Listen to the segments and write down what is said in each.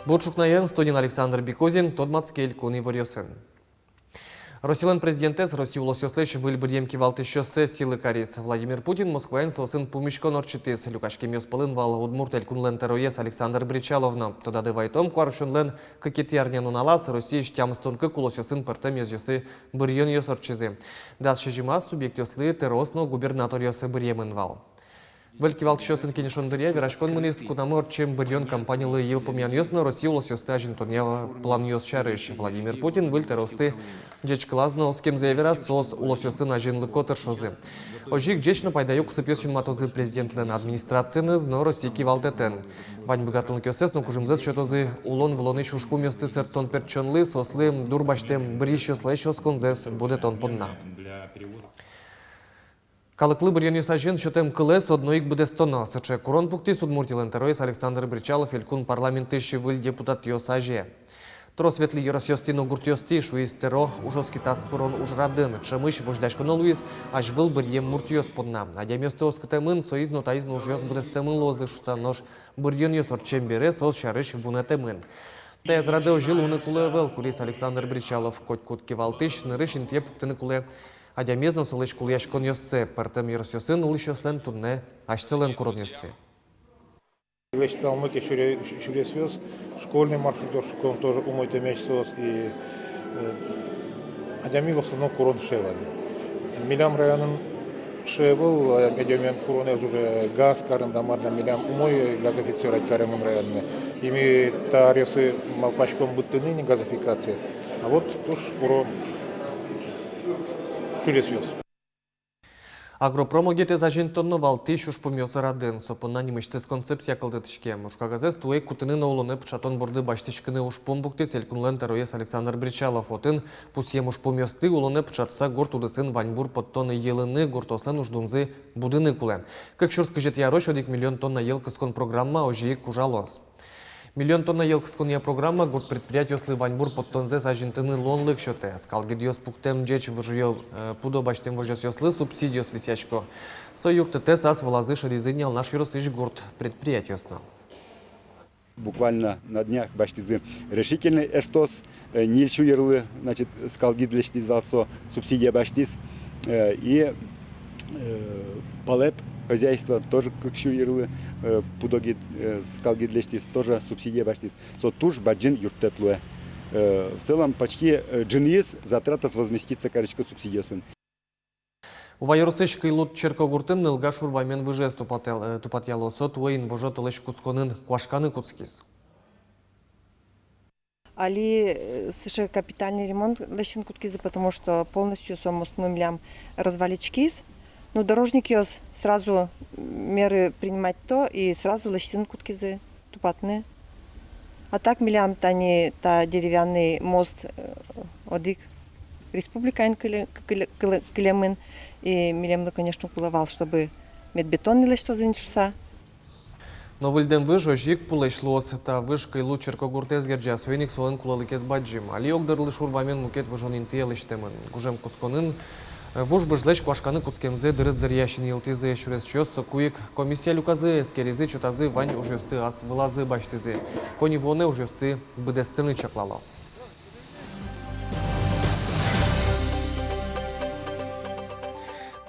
Борчукнаен, студент Александр Бекозин, Тодмацкель, Куни Варьосен. Россиялен президентес Россию лосёслеш выльбырьем кивалты шоссе силы карис. Владимир Путин Москваен сосын пумишко норчитис. Люкашки мёспылын вал удмуртель кунлен тероес Александр Бричаловна. Тодады вайтом куаршунлен какетярнен уналас Россия штямстонка кулосёсын пыртем ёзёсы бырьон ёсорчизы. Дас шижима субъект ёслы терросно губернатор ёсы бырьемын вал. Вэлькивалт шосын кенешондыря верашкон мынис кунамыр чем бырьон компаниялы ел помян ёсно Россия лосёсты ажинтоньява план ёс шарыш. Владимир Путин выль терросты Джечклазно с кем заявера сос улосёсын ажинлы котыр шозы. Ожик джечно пайдаюк сыпёсюн матозы президентлен администрацияны но Россия кивалтетен. Вань богатылы кёсес, но кужымзес шотозы улон влоны шушку мёсты сертон перчонлы сослы дурбаштем бриш ёслэш ёсконзес будет он подна. Калыклы бырьон ёсажин шотем кылес одноик буде стона. Сыче курон пукти судмуртилен тероис Александр Бричалов элькун парламенты шивыль депутат ёсаже. Тро светли еросьёстину гуртьёсти шуис теро ужоски таспырон ужрадын. Чемыш вождашконо луис аж выл бырьем муртьёс подна. Адямёсты оскытемын соизно таизно ужёс будестемын лозы шуца нож бырьон ёсор чембере сос шарыш вунетемын. Тез раде ожил уны кулы вел кулис Александр Бричалов коть кутки валтыш нырышин те пуктыны кулы. Адямезно солыш кулыяшкон ёссе партем еросьёсын улышёслен тунне аж селен курон ёссе. Вещь Алмыки Шуресвёс, школьный маршрут, школ тоже умойте мечсос и Адями в основном курон шевал. Милям районын шевал, медиамен курон уже газ, карен дамарда милям умой газофицировать каремын районны. Ими таресы малпачком быттыны не газофикация. А вот туш курон Шуресвёс. Агропромо гете зажинтонно валты шуш помёсы радын. Сопынна немыштыз концепция кылдытышке. Мушкагазес туэй кутыны наулыны пшатон борды баштышкыны уж помбукты селькунлен тероес Александр Бричалов. Отын пусем уж помёсты улыны пшатса гурт удысын ваньбур подтоны елыны гуртосын уждунзы будыны кулен. Как шурскы жет ярош одик миллион тонна елкыскон программа ожиик ужалос. Миллион тонна елкыскония программа гурт предприятиослы ваньбур подтонзе сажинтыны лонлык шоте. Скалгидиос пуктем джеч выжуё пудо баштем выжёсёслы субсидиос висячко. Союк ТТ сас влазы шаризынял наш юросыш гурт предприятиосно. Буквально на днях баштизы решительный эстос, нильшу ярлы, значит, скалгидлешти звался субсидия баштиз и палеп. Хозяйство тоже как шуирлы, пудоги скалгидлештис тоже субсидия баштис. Со туш баджин юртетлуэ. В целом почти джинис затратас возместится корочка субсидиясын. Ува яросышка и лут черкогуртын нылга шурваймен выжес тупатяло сот уэйн вожот олеш кусконын квашканы куцкис. Али сыше капитальный ремонт лещен куткизы, потому что полностью сомосным лям разваличкиз. Ну, дорожники сразу меры принимать то и сразу лощин куткизы тупатные. А так милям тани та деревянный мост одик республикайн килемын и милям конечно куловал, чтобы медбетонный лещ заничуса. Но выльдем выж ожик пулешлос та вышкой лут черкогуртез герджа свойник солен кулалыкез баджим. Али огдарлы шурвамен мукет выжонин телештемын. Гужем кусконын Вуж быжлеш квашканы куцкемзе дырыздыр ящин елтизы шурес чёс куик комиссия люказы скеризы чотазы вань ужёсты ас вылазы баштизы. Кони воны ужёсты быдестыны чаклало.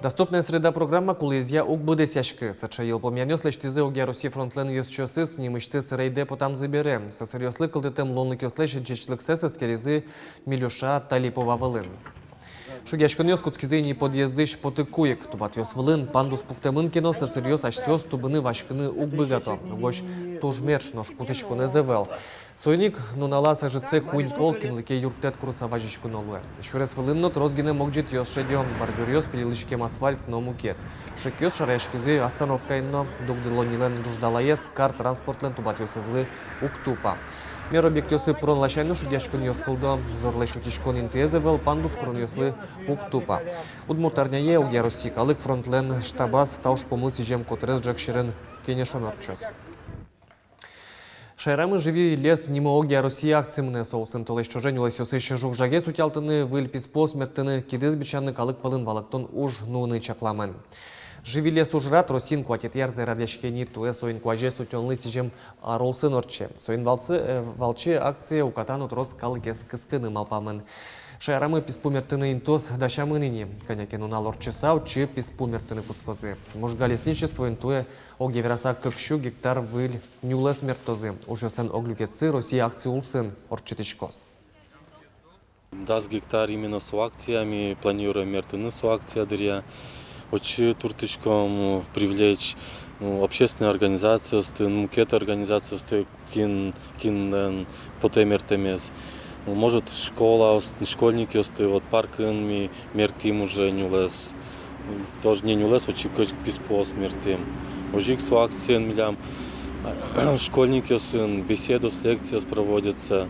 Доступная среда программа кулезья ук быдесяшкы. Сача ел помянёс лештизы угя Руси фронтлен ёс чёсы с немышты сырейде потам забере. Сосырёслы кылдытем лонлык ёслеш чечлык сесы скеризы Милюша Талипова вылын. Шугяшкон ёс куцкизейни подъездыш потыкуек. Тубат ёс вылын пандус пуктемын кино сосырёс аж сёс тубыны вашкыны ук быгато. Гош тужмерш нож кутышконы зевел. Сойник нуналаса жыце куин полкин лыке юртет курса важичкон олуэ. Шурес вылыннот розгине могджит ёс шедём. Баргур ёс прилышкем асфальт но мукет. Шик ёс шарешкизи остановка инно. Дугдылонилен жуждалаес кар транспортлен тубат ёс излы ук тупа. Мер объектёсы прон лачайну шудяшкон ёс кылдо. Зорлай шутишкон интезевел пандус прон ёслы ук тупа. Удмуртарняе угя Руси калык фронтлен штабас тауш помылси жем котрез джакширен кенешон арчос. Шайрамы живи лес немоогия Россия акцимны соусын толеш чоженюлась ёсышы жук жаге сутялтыны выль писпос мертыны кидыз бичаны калык палын валыктон уж нуны чакламын. Живиле сужрат Росин куатетер зарадешкени туе соин куаже сутенлы сижем ролсын орче. Соин валче акция укатан утрос калыкес кыскыны малпамын. Шайрамы писпумертыны интос дашамыныни. Конякену налор чесау, че писпумертыны пуцкозы. Мужга лесничество интуе оге вераса кыкшу гектар выль нюлес мертозы. Ужестен оглюкецы Россия акции улсын орчетичкос. Das гектар именно с акциями, планируем мертвенны с акция, очень туртичком привлечь общественные организации, мукет организации, кин потемертемес. Может школа, школьники, вот парками мертим уже не улез, тоже не улез, очень писпос мертим. Уже с акциями милям, школьники беседу с лекциями проводятся.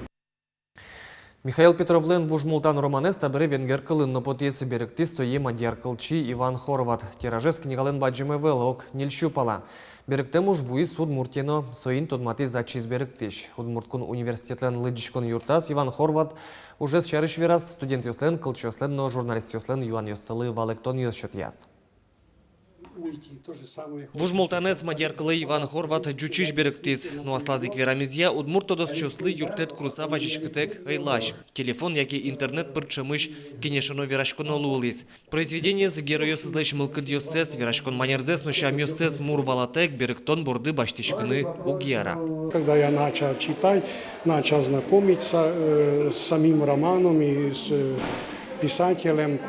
Михаил Петровлен вужмултан романес табыры венгер кылынны потиесі берікті сойы мадияр кылчи Иван Хорват. Тиражес книгалын баджымы велок нильщу пала. Берікті муж вуис Удмуртино сойын тодматы зачиз беріктіш. Удмурткун университетлен лыдишкон юртас Иван Хорват уже с чарыш верас студент юслен, кылчы юслен, но журналист юслен Юан юсылы валектон юсчет яс. Вужмултанес мадьяркылы Иван Хорват джучиш беріктіз. Ну аслазик верамизия Удмуртодос чослы юртет курса важичкытек айлаш. Телефон, яки интернет пырчымыш кенешено верашкон олулис. Произведение с героя сызлэш мылкыд йоссес, верашкон манерзес, но шам йоссес мурвалатек беріктон борды баштишкыны угьяра. Когда я начал читать, начал знакомиться с самим романом и с писателем,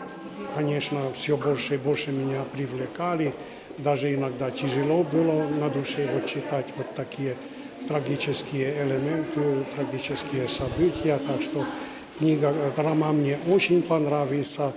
конечно, все больше и больше меня привлекали. Даже иногда тяжело было на душе вот читать вот такие трагические элементы, трагические события. Так что роман мне очень понравился.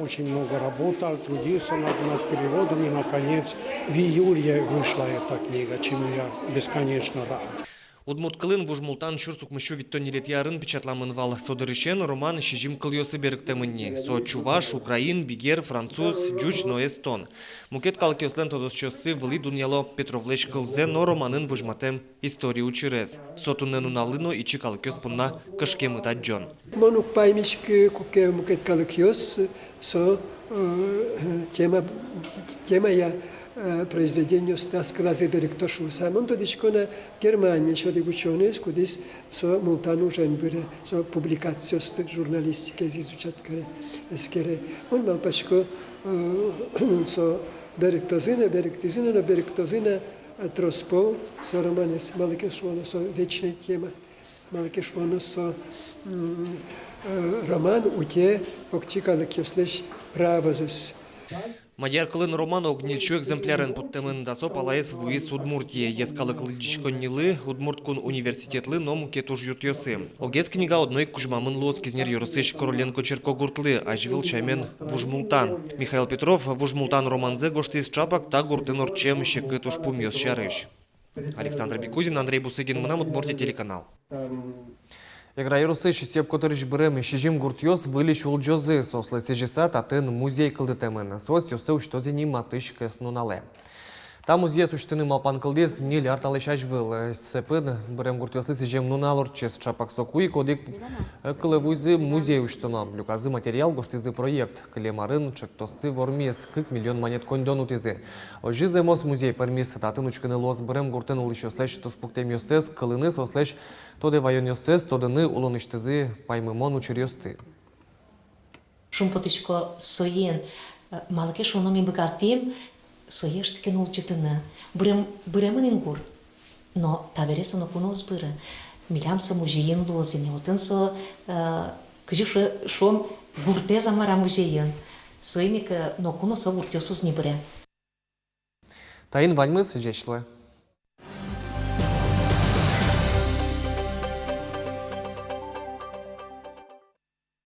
Очень много работал, трудился над переводом. И, наконец, в июле вышла эта книга, чему я бесконечно рад. Удмурткылын вужмултан шурсук мышу виттонилет ярын печатламын вал содырышен роман шижим кыльосы беріктемінне. Со чуваш, украин, бигер, француз, джуч, но эстон. Мукет калкиослен тодосчосы вли дуняло Петровлеш кылзе, но романын вужматем истории учерез. Сотуннену налыно и чикалкиос пунна кышкемы таджон. Монук паймички куке мукет калкиос со тема я произведение стаскалазе беректошу самон тодичкона Германия шоди ученые, кудис со мултану женбюре со публикацию журналистики изучать каре эскере. Он малпачко со беректозина на беректозина троспол со романес малкешвоно со вечная тема. Малкешвоно со роман уте покчикалкеслеш правозес. Мадьяркылын роман огнильчу экземплярын подтемын дасо палаес вуис Удмуртия. Ескалык лыдичконнилы Удмурткун университетлы но мукет уж ютьосы. Огес книга одной кужмамын лоз кизнер юрысыш Короленко Черкогуртлы, ажвил чаймен вужмултан. Михаил Петров вужмултан романзе гоштис чапак та гуртын орчем щекыт уж пумьёс шарыш. Александр Бекузин, Андрей Бусыгин, Мынам Удмуртия телеканал. Егра юрусы шисеп котырыш бирем шижим гуртьос выли шулджозы сослы сежиса татын музей кылдытемын. Сос юсы уштозини матыш кэснунале. Там музей существны малпан кылдес нель арталышаш был. Сепын бирем гуртьосы сежим нуналор чес чапак сокуи кодик кылывуйзы музей уштына. Люказы материал гоштизы проект. Клемарын чектосы вормес 40 миллион монет кондонутизы. Ожизы мос музей пермис татын учкыны лос бирем гуртын улышослеш туспуктем йосес кылыны сослеш тоде вайон йосес, тодыны улоныштызы паймымон учерьосты. Шум потичко соен малаке шономи богатим соешткен улчитына. Буремын ингурт. Но табереса на кунос быра. Милям со музеен лозине. Отын со кыжи шом гурте замара музеен. Соеник но кунос гуртёсуз не быре. Тайын ваньмыз жечлы.